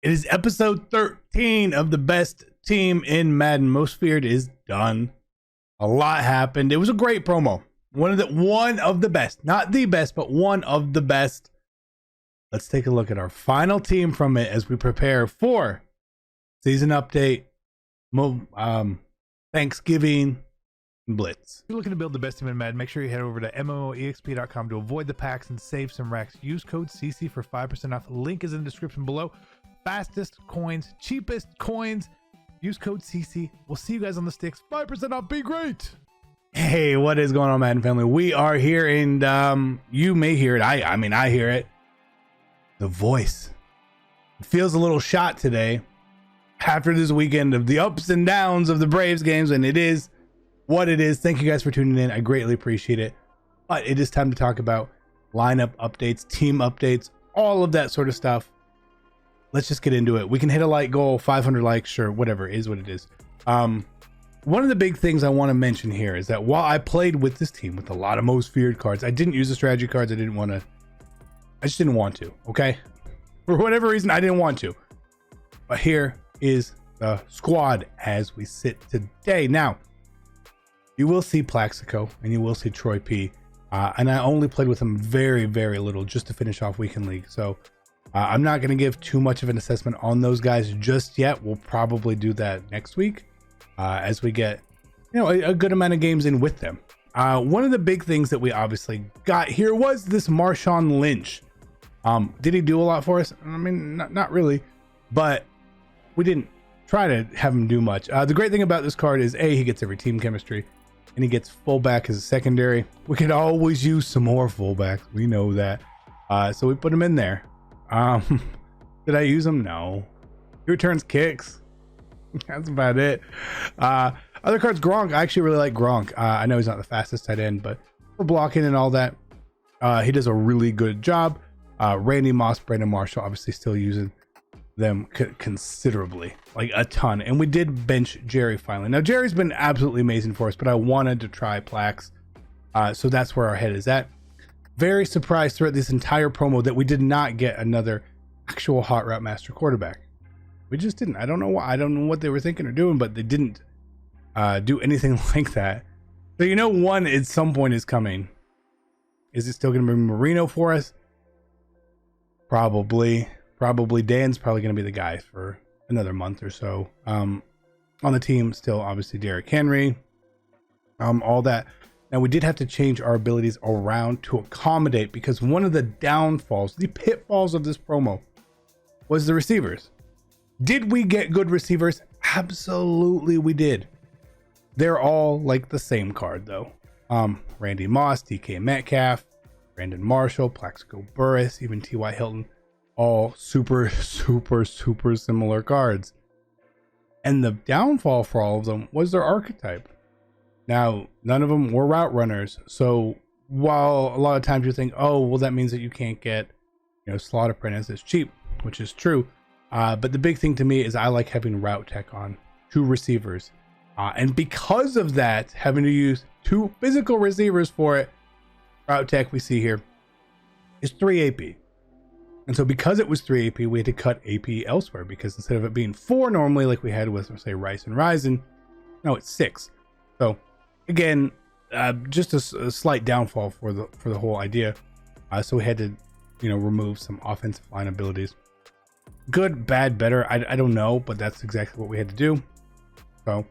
It is episode 13 of the best team in Madden. Most feared is done. A lot happened. It was a great promo. One of the best, not the best, but one of the best. Let's take a look at our final team from it as we prepare for season update, Thanksgiving, and Blitz. If you're looking to build the best team in Madden, make sure you head over to MMOEXP.com to avoid the packs and save some racks. Use code CC for 5% off. The link is in the description below. Fastest coins, cheapest coins. Use code CC. We'll see you guys on the sticks. 5% off. Be great. Hey, what is going on, Madden family? We are here, and you may hear it. I mean, I hear it. The voice. It feels a little shot today after this weekend of the ups and downs of the Braves games, and it is what it is. Thank you guys for tuning in. I greatly appreciate it. But it is time to talk about lineup updates, team updates, all of that sort of stuff. Let's just get into it. We can hit a like goal, 500 likes, sure, whatever, it is what it is. One of the big things I want to mention here is that while I played with this team with a lot of most feared cards, I didn't use the strategy cards. I just didn't want to, okay? For whatever reason, I didn't want to. But here is the squad as we sit today. Now, you will see Plaxico and you will see Troy P. And I only played with him very, very little just to finish off Weekend League. So I'm not going to give too much of an assessment on those guys just yet. We'll probably do that next week as we get, a good amount of games in with them. One of the big things that we obviously got here was this Marshawn Lynch. Did he do a lot for us? I mean, not really, but we didn't try to have him do much. The great thing about this card is he gets every team chemistry and he gets fullback as a secondary. We could always use some more fullbacks. We know that. So we put him in there. Did I use him? No. He returns kicks. That's about it. Other cards, Gronk. I actually really like Gronk. I know he's not the fastest tight end, but for blocking and all that, he does a really good job. Randy Moss, Brandon Marshall, obviously still using them considerably, like a ton. And we did bench Jerry finally. Now Jerry's been absolutely amazing for us, but I wanted to try Plax. So that's where our head is at. Very surprised throughout this entire promo that we did not get another actual hot route master quarterback. We just didn't. I don't know why. I don't know what they were thinking or doing, but they didn't do anything like that. So one at some point is coming. Is it still going to be Marino for us? Probably. Dan's probably going to be the guy for another month or so. On the team, still obviously Derrick Henry. All that. Now we did have to change our abilities around to accommodate, because one of the downfalls, the pitfalls of this promo was the receivers. Did we get good receivers? Absolutely we did. They're all like the same card though. Randy Moss, DK Metcalf, Brandon Marshall, Plaxico Burress, even T.Y. Hilton, all super similar cards. And the downfall for all of them was their archetype. Now, none of them were route runners. So while a lot of times you think, oh, well, that means that you can't get, slot apprentice is cheap, which is true. But the big thing to me is I like having route tech on 2 receivers. And because of that, having to use 2 physical receivers for it, route tech we see here is 3 AP. And so because it was 3 AP, we had to cut AP elsewhere, because instead of it being 4 normally like we had with, say, Rice and Ryzen, no, it's 6. So again, just a slight downfall for the whole idea. So we had to, remove some offensive line abilities. Good, bad, better, I don't know, but that's exactly what we had to do. So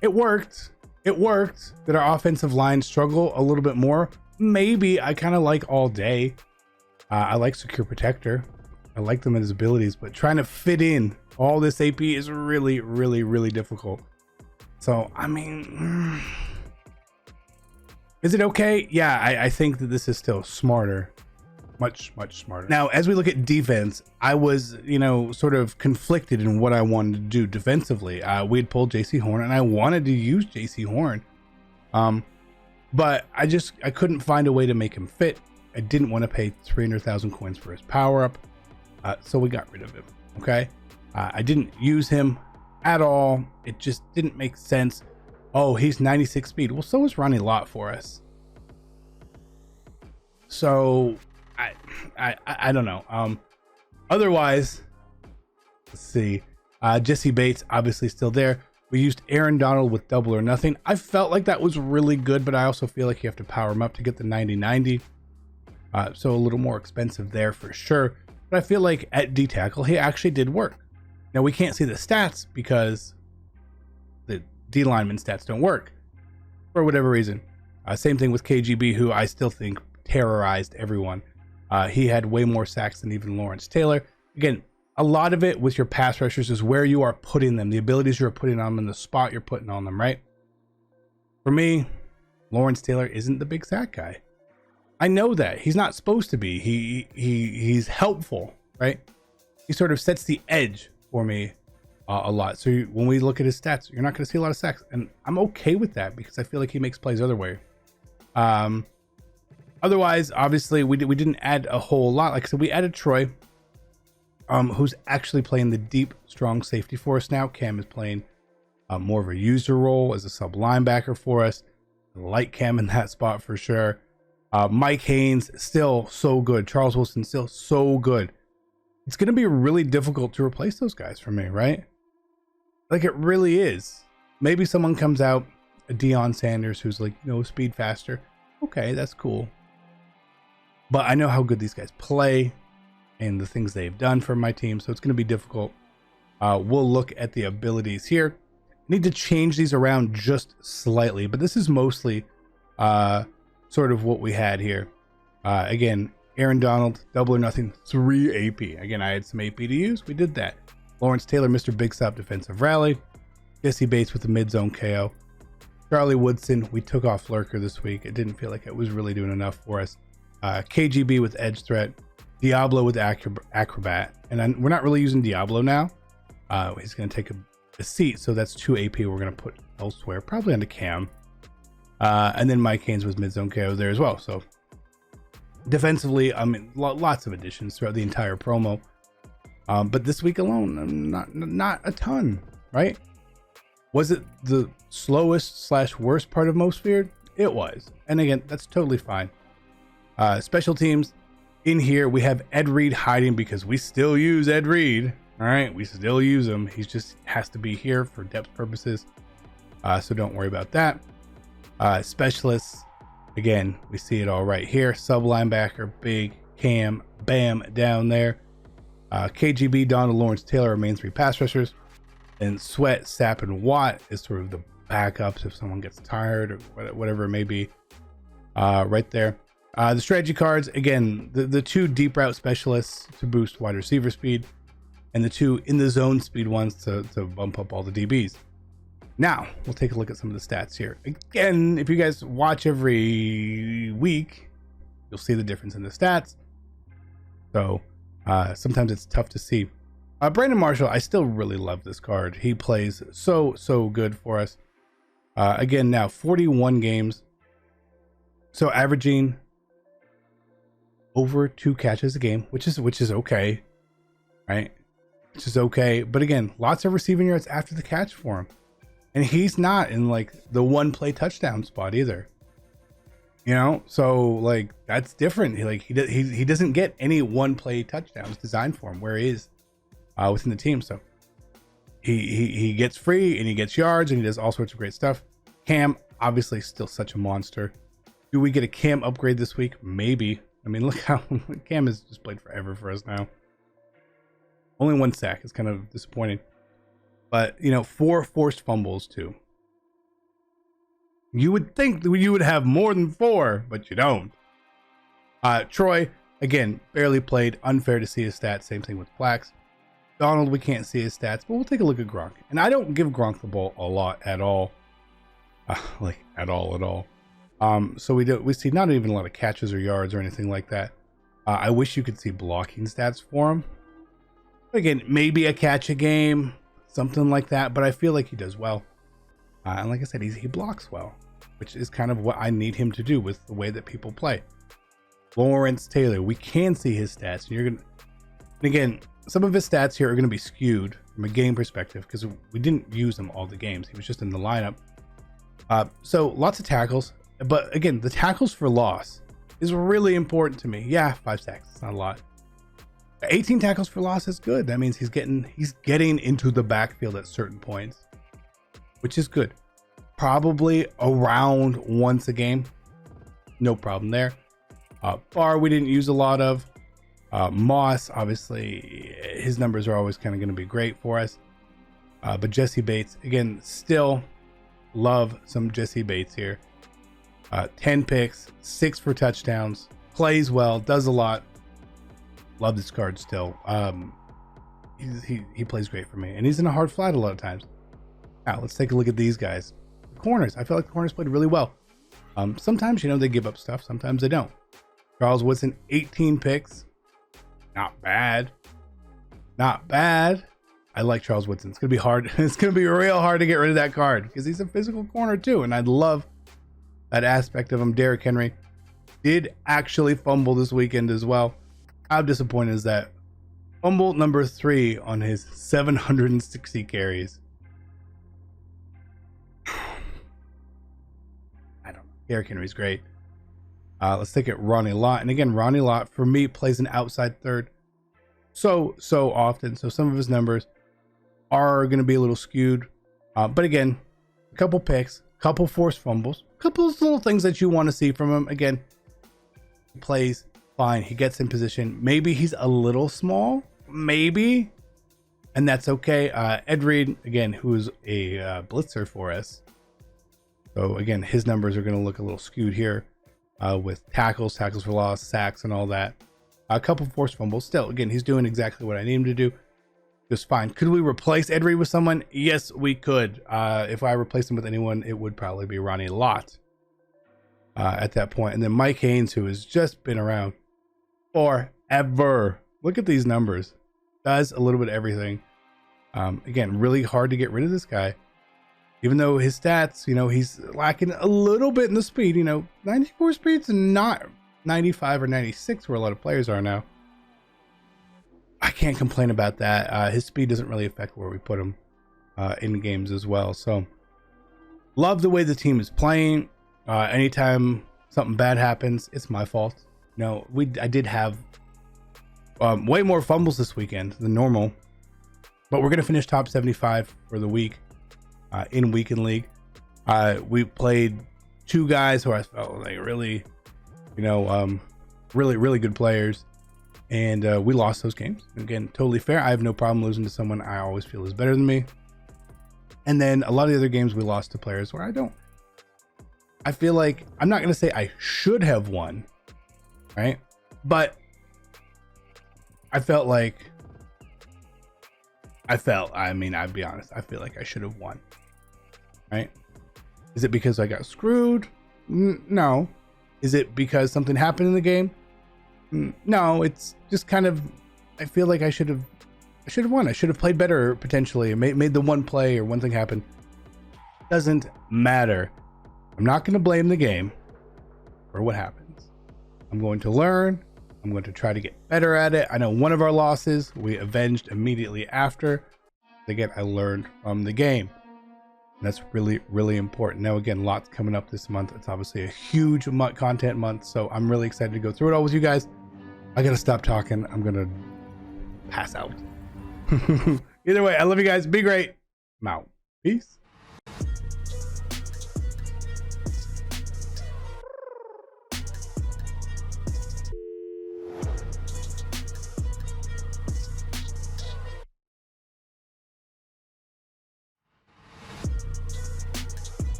it worked. Did our offensive line struggle a little bit more? Maybe. I kind of like All Day. I like Secure Protector. I like them as abilities, but trying to fit in all this AP is really, really, really difficult. So, I mean, is it okay? Yeah, I think that this is still smarter. Much smarter. Now, as we look at defense, I was, sort of conflicted in what I wanted to do defensively. We had pulled JC Horn, and I wanted to use JC Horn. But I couldn't find a way to make him fit. I didn't want to pay 300,000 coins for his power up. So we got rid of him. Okay. I didn't use him at all. It just didn't make sense. Oh, he's 96 speed. Well, so is Ronnie Lott for us. So I don't know. Otherwise, Let's see. Jesse Bates, obviously still there. We used Aaron Donald with double or nothing. I felt like that was really good, but I also feel like you have to power him up to get the 90-90. So a little more expensive there for sure. But I feel like at D tackle, he actually did work. Now we can't see the stats because the D lineman stats don't work for whatever reason. Same thing with KGB, who I still think terrorized everyone. He had way more sacks than even Lawrence Taylor. Again, a lot of it with your pass rushers is where you are putting them, the abilities you're putting on them, and the spot you're putting on them, right? For me, Lawrence Taylor isn't the big sack guy. I know that. He's not supposed to be. He's helpful, right? He sort of sets the edge for me a lot. So when we look at his stats, you're not going to see a lot of sacks. And I'm okay with that because I feel like he makes plays other way. Otherwise, obviously, we didn't add a whole lot. Like I said, we added Troy, who's actually playing the deep, strong safety for us now. Cam is playing more of a user role as a sub linebacker for us. I like Cam in that spot for sure. Mike Haynes, still so good. Charles Wilson, still so good. It's going to be really difficult to replace those guys for me, right? Like, it really is. Maybe someone comes out, a Deion Sanders, who's like, speed faster. Okay, that's cool. But I know how good these guys play and the things they've done for my team, so it's going to be difficult. We'll look at the abilities here. Need to change these around just slightly, but this is mostly sort of what we had here. Again, Aaron Donald, double or nothing, 3 AP. Again, I had some AP to use. We did that. Lawrence Taylor, Mr. Big Stop defensive rally. Jesse Bates with the mid-zone KO. Charlie Woodson, we took off Lurker this week. It didn't feel like it was really doing enough for us. KGB with edge threat. Diablo with acrobat. And we're not really using Diablo now. He's going to take a seat, so that's 2 AP we're going to put elsewhere, probably onto Cam. And then Mike Haynes was mid-zone KO there as well. So defensively, I mean, lots of additions throughout the entire promo. But this week alone, not a ton, right? Was it the slowest / worst part of Most Feared? It was. And again, that's totally fine. Special teams in here, we have Ed Reed hiding because we still use Ed Reed. All right, we still use him. He just has to be here for depth purposes. So don't worry about that. Specialists, again, we see it all right here. Sub linebacker, big Cam, bam, down there. KGB, Donald, Lawrence Taylor are main 3 pass rushers. And Sweat, Sapp, and Watt is sort of the backups if someone gets tired or whatever it may be. Right there. The strategy cards, again, the 2 deep route specialists to boost wide receiver speed, and the 2 in the zone speed ones to bump up all the DBs. Now, we'll take a look at some of the stats here. Again, if you guys watch every week, you'll see the difference in the stats. So sometimes it's tough to see. Brandon Marshall, I still really love this card. He plays so good for us. Again, now 41 games. So averaging over 2 catches a game, which is okay, right? Which is okay. But again, lots of receiving yards after the catch for him. And he's not in like the 1 play touchdown spot either. So like that's different. He doesn't get any 1 play touchdowns designed for him where he is within the team. So he gets free and he gets yards and he does all sorts of great stuff. Cam, obviously still such a monster. Do we get a Cam upgrade this week? Maybe. I mean, look how Cam has just played forever for us now. Only 1 sack is kind of disappointing. But, 4 forced fumbles too. You would think that you would have more than 4, but you don't. Troy, again, barely played. Unfair to see his stats. Same thing with Plax. Donald, we can't see his stats, but we'll take a look at Gronk. And I don't give Gronk the ball a lot at all. At all. So we see not even a lot of catches or yards or anything like that. I wish you could see blocking stats for him. Again, maybe a catch a game, something like that, but I feel like he does well. And like I said, he blocks well, which is kind of what I need him to do with the way that people play. Lawrence Taylor, we can see his stats. And again, some of his stats here are going to be skewed from a game perspective because we didn't use him all the games. He was just in the lineup. So lots of tackles, but again, the tackles for loss is really important to me. Yeah, 5 sacks, it's not a lot. 18 tackles for loss is good. That means he's getting into the backfield at certain points, which is good. Probably around once a game. No problem there. Barr, we didn't use a lot of. Moss, obviously, his numbers are always kind of going to be great for us. But Jesse Bates, again, still love some Jesse Bates here. 10 picks, 6 for touchdowns, plays well, does a lot. Love this card still. He plays great for me, and he's in a hard flat a lot of times. Now, let's take a look at these guys. The corners, I feel like the corners played really well. Sometimes, they give up stuff. Sometimes they don't. Charles Woodson, 18 picks. Not bad. Not bad. I like Charles Woodson. It's going to be hard. It's going to be real hard to get rid of that card because he's a physical corner too. And I love that aspect of him. Derrick Henry did actually fumble this weekend as well. How disappointed is that? Fumble number 3 on his 760 carries. I don't know. Derrick Henry's great. Let's take it Ronnie Lott. And again, Ronnie Lott for me plays an outside third so often. So some of his numbers are going to be a little skewed. But again, a couple picks, couple forced fumbles, couple of little things that you want to see from him. Again, he plays fine. He gets in position. Maybe he's a little small, maybe, and that's okay. Ed Reed, again, who is a blitzer for us. So again, his numbers are going to look a little skewed here with tackles for loss, sacks, and all that. A couple forced fumbles. Still, again, he's doing exactly what I need him to do. Just fine. Could we replace Ed Reed with someone? Yes, we could. If I replace him with anyone, it would probably be Ronnie Lott at that point. And then Mike Haynes, who has just been around forever. Look at these numbers. Does a little bit of everything. Again, really hard to get rid of this guy. Even though his stats, he's lacking a little bit in the speed. 94 speed's not 95 or 96 where a lot of players are now. I can't complain about that. His speed doesn't really affect where we put him in games as well. So love the way the team is playing. Anytime something bad happens, it's my fault. I did have way more fumbles this weekend than normal, but we're going to finish top 75 for the week in Weekend League. We played 2 guys who I felt like really, really good players. And we lost those games. Again, totally fair. I have no problem losing to someone I always feel is better than me. And then a lot of the other games we lost to players where I feel like, I'm not going to say I should have won, right? But I'd be honest, I feel like I should have won, right? Is it because I got screwed? No. Is it because something happened in the game? No, it's just kind of, I feel like I should have won. I should have played better potentially, made the one play or one thing happen. Doesn't matter. I'm not going to blame the game for what happens. I'm going to learn. I'm going to try to get better at it. I know one of our losses we avenged immediately after. Again, I learned from the game. And that's really, really important. Now, again, lots coming up this month. It's obviously a huge content month, so I'm really excited to go through it all with you guys. I got to stop talking. I'm going to pass out. Either way, I love you guys. Be great. I'm out. Peace.